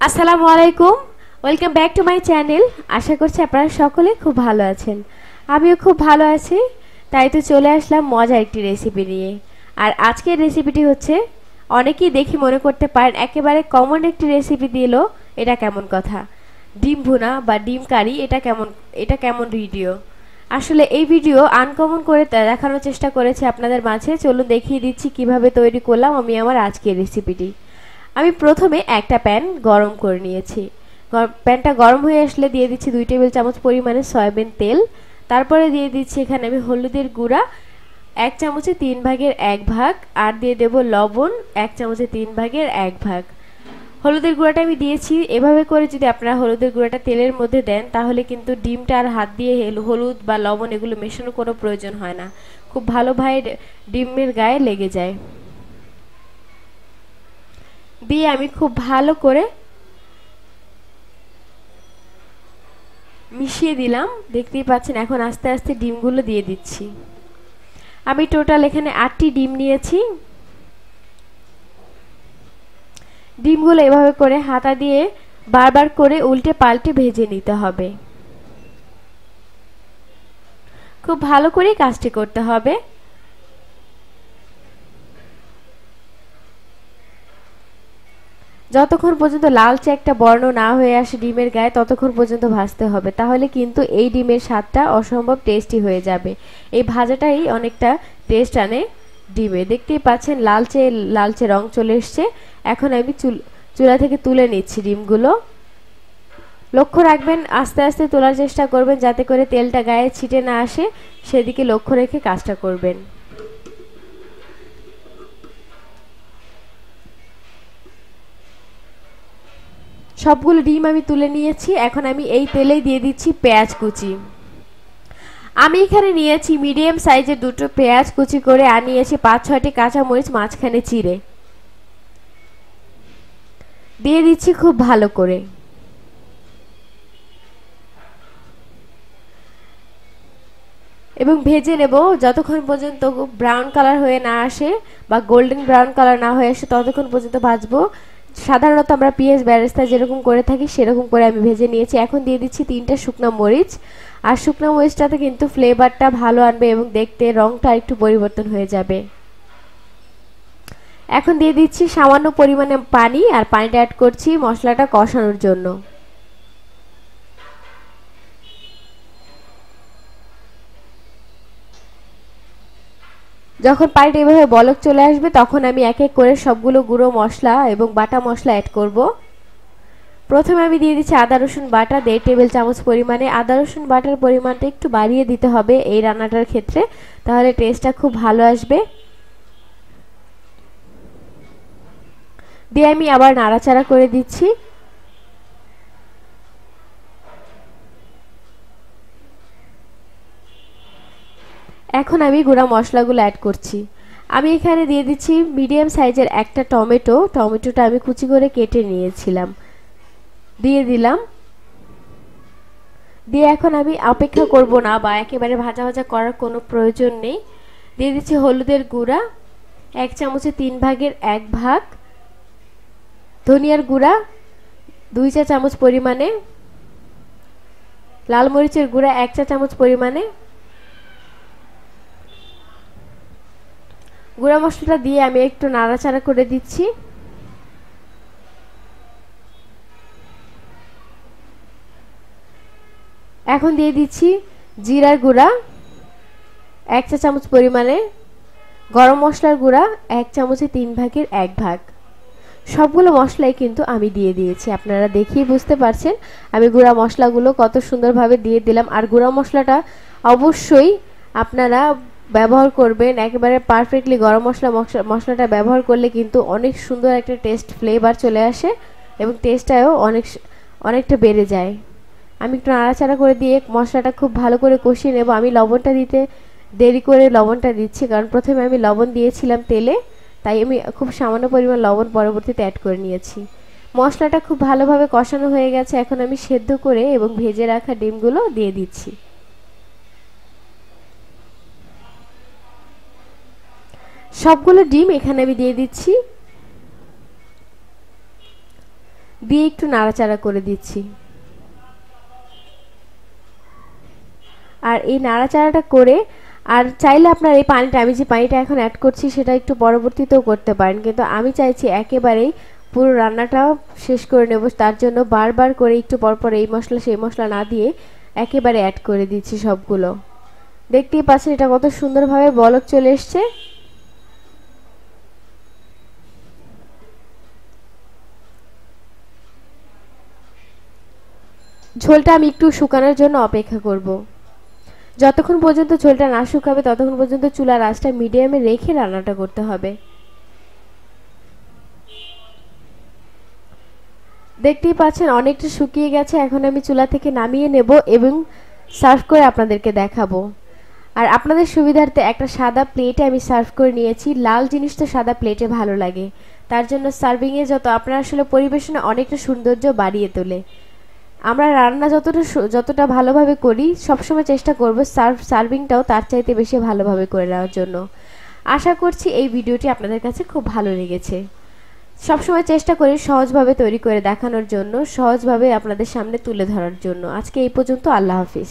আসসালামু আলাইকুম। Welcome back to my channel. আশা করছি আপনারা সকলে খুব ভালো আছেন। আমিও খুব ভালো আছি। তাই তো চলে আসলাম মজার একটি রেসিপি নিয়ে। আর আজকের রেসিপিটি হচ্ছে, অনেকেই দেখি মনে করতে পারেন একেবারে কমন একটি রেসিপি দিল, এটা কেমন কথা? ডিম ভুনা বা ডিম কারি, এটা কেমন ভিডিও? আসলে এই ভিডিও আনকমন করে দেখানোর চেষ্টা করেছি আপনাদের মাঝে। চলুন দেখিয়ে দিচ্ছি কিভাবে তৈরি করলাম আমি আমার আজকের রেসিপিটি। আমি প্রথমে একটা প্যান গরম করে নিয়েছি। প্যানটা গরম হয়ে আসলে দিয়ে দিচ্ছি 2 টেবিল চামচ পরিমাণে সয়াবিন তেল। তারপরে দিয়ে দিচ্ছি এখানে আমি হলুদের গুঁড়া 1 চামচে 3 ভাগের 1 ভাগ, আর দিয়ে দেব লবণ 1 চামচে 3 ভাগের 1 ভাগ। হলুদের গুঁড়াটা আমি দিয়েছি। এভাবে করে যদি আপনারা হলুদের গুঁড়াটা তেলের মধ্যে দেন, তাহলে কিন্তু ডিমটা আর হাত দিয়ে হলুদ বা লবণ এগুলো মেশানোর কোনো প্রয়োজন হয় না, খুব ভালোভাবে ডিমের গায়ে লেগে যায়। দিয়ে আমি খুব ভালো করে মিশিয়ে দিলাম। দেখতেই পাচ্ছেন, এখন আস্তে আস্তে ডিমগুলো দিয়ে দিচ্ছি। আমি টোটাল এখানে 8টি ডিম নিয়েছি। ডিমগুলো এভাবে করে হাতা দিয়ে বারবার করে উল্টে পাল্টে ভেজে নিতে হবে। খুব ভালো করে কাজটি করতে হবে। যতক্ষণ পর্যন্ত লালচে একটা বর্ণ না হয়ে আসে ডিমের গায়ে, ততক্ষণ পর্যন্ত ভাজতে হবে। তাহলে কিন্তু এই ডিমের স্বাদটা অসম্ভব টেস্টি হয়ে যাবে। এই ভাজাটাই অনেকটা টেস্ট আনে ডিমে। দেখতেই পাচ্ছেন লালচে লালচে রং চলে এসছে। এখন আমি চুলা থেকে তুলে নিচ্ছি ডিমগুলো। লক্ষ্য রাখবেন, আস্তে আস্তে তোলার চেষ্টা করবেন যাতে করে তেলটা গায়ে ছিটে না আসে, সেদিকে লক্ষ্য রেখে কাজটা করবেন। সবগুলো ডিম আমি তুলে নিয়েছি। এখন আমি এই তেলেই দিয়ে দিচ্ছি পেঁয়াজ কুচি। আমি এখানে নিয়েছি মিডিয়াম সাইজের দুটো পেঁয়াজ কুচি করে, আর নিয়েছি 5-6টি কাঁচামরিচ মাঝখানে চিড়ে। দিয়ে দিচ্ছি খুব ভালো করে। এবং ভেজে নেব যতক্ষণ পর্যন্ত ব্রাউন কালার হয়ে না আসে বা গোল্ডেন ব্রাউন কালার না হয়ে আসে, ততক্ষণ পর্যন্ত ভাজবো। সাধারণত আমরা পেঁয়াজ বেরেস্তা যেরকম করে থাকি সেরকম করে আমি ভেজে নিয়েছি। এখন দিয়ে দিচ্ছি 3টে শুকনো মরিচ। আর শুকনো মরিচটাতে কিন্তু ফ্লেভারটা ভালো আনবে এবং দেখতে রংটা একটু পরিবর্তন হয়ে যাবে। এখন দিয়ে দিচ্ছি সামান্য পরিমাণে পানি, আর পানিটা অ্যাড করছি মশলাটা কষানোর জন্য। যখন পানিটা এভাবে বলক চলে আসবে, তখন আমি এক এক করে সবগুলো গুঁড়ো মশলা এবং বাটা মশলা অ্যাড করব। প্রথমে আমি দিয়ে দিচ্ছি আদা রসুন বাটা 1.5 টেবিল চামচ পরিমাণে। আদা রসুন বাটার পরিমাণটা একটু বাড়িয়ে দিতে হবে এই রান্নাটার ক্ষেত্রে, তাহলে টেস্টটা খুব ভালো আসবে। দিয়ে আমি আবার নাড়াচাড়া করে দিচ্ছি। এখন আমি গুঁড়া মশলাগুলো অ্যাড করছি। আমি এখানে দিয়ে দিচ্ছি মিডিয়াম সাইজের একটা টমেটো। টমেটোটা আমি কুচি করে কেটে নিয়েছিলাম, দিয়ে দিলাম। দিয়ে এখন আমি অপেক্ষা করব না বা একেবারে ভাজা ভাজা করার কোনো প্রয়োজন নেই। দিয়ে দিচ্ছি হলুদের গুঁড়া 1 চামচে 3 ভাগের 1 ভাগ, ধনিয়ার গুঁড়া 2 চা চামচ পরিমাণে, লাল মরিচের গুঁড়া 1 চা চামচ পরিমাণে। গুঁড়া মশলাটা দিয়ে আমি একটু নাড়াচাড়া করে দিচ্ছি। এখন দিয়ে দিচ্ছি জিরার গুঁড়া 1 চা চামচ পরিমাণে, গরম মশলার গুঁড়া 1 চামচে 3 ভাগের 1 ভাগ। সবগুলো মশলাই কিন্তু আমি দিয়ে দিয়েছি। আপনারা দেখেই বুঝতে পারছেন আমি গুঁড়া মশলাগুলো কত সুন্দরভাবে দিয়ে দিলাম। আর গুঁড়া মশলাটা অবশ্যই আপনারা ব্যবহার করবেন একেবারে পারফেক্টলি। গরম মশলাটা ব্যবহার করলে কিন্তু অনেক সুন্দর একটা টেস্ট ফ্লেভার চলে আসে এবং টেস্টটাও অনেকটা বেড়ে যায়। আমি একটু নাড়াচাড়া করে দিয়ে মশলাটা খুব ভালো করে কষিয়ে নেব। আমি লবণটা দিতে দেরি করে লবণটা দিচ্ছি, কারণ প্রথমে আমি লবণ দিয়েছিলাম তেলে, তাই আমি খুব সামান্য পরিমাণ লবণ পরবর্তীতে অ্যাড করে নিয়েছি। মশলাটা খুব ভালোভাবে কষানো হয়ে গেছে। এখন আমি সেদ্ধ করে এবং ভেজে রাখা ডিমগুলো দিয়ে দিচ্ছি। সবগুলো ডিম এখানে আমি দিয়ে দিচ্ছি। দিয়ে একটু নাড়াচাড়া করে দিচ্ছি। আর এই নাড়াচাড়াটা করে আর চাইলে আপনার এই পানিটা, আমি যে পানিটা এখন অ্যাড করছি সেটা একটু পরবর্তীতেও করতে পারেন, কিন্তু আমি চাইছি একেবারেই পুরো রান্নাটা শেষ করে নেব। তার জন্য বারবার করে একটু পরপর এই মশলা সেই মশলা না দিয়ে একেবারে অ্যাড করে দিচ্ছি সবগুলো। দেখতেই পাচ্ছেন এটা কত সুন্দরভাবে বলক চলে এসছে। ঝোলটা আমি একটু শুকানোর জন্য অপেক্ষা করব। যতক্ষণ পর্যন্ত ঝোলটা না শুকাবে ততক্ষণ পর্যন্ত চুলার আঁচটা মিডিয়ামে রেখে রান্নাটা করতে হবে। দেখতেই পাচ্ছেন অনেকটা শুকিয়ে গেছে। এখন আমি চুলা থেকে নামিয়ে নেব এবং সার্ভ করে আপনাদেরকে দেখাবো। আর আপনাদের সুবিধার্থে একটা সাদা প্লেটে আমি সার্ভ করে নিয়েছি। লাল জিনিস তো সাদা প্লেটে ভালো লাগে, তার জন্য সার্ভিংয়ে যত আপনারা আসলে পরিবেশনে অনেকটা সৌন্দর্য বাড়িয়ে তোলে। আমরা রান্না যতটা ভালোভাবে করি সবসময় চেষ্টা করব সার্ভিংটাও তার চাইতে বেশি ভালোভাবে করে নেওয়ার জন্য। আশা করছি এই ভিডিওটি আপনাদের কাছে খুব ভালো লেগেছে। সবসময় চেষ্টা করি সহজভাবে তৈরি করে দেখানোর জন্য, সহজভাবে আপনাদের সামনে তুলে ধরার জন্য। আজকে এই পর্যন্ত। আল্লাহ হাফিজ।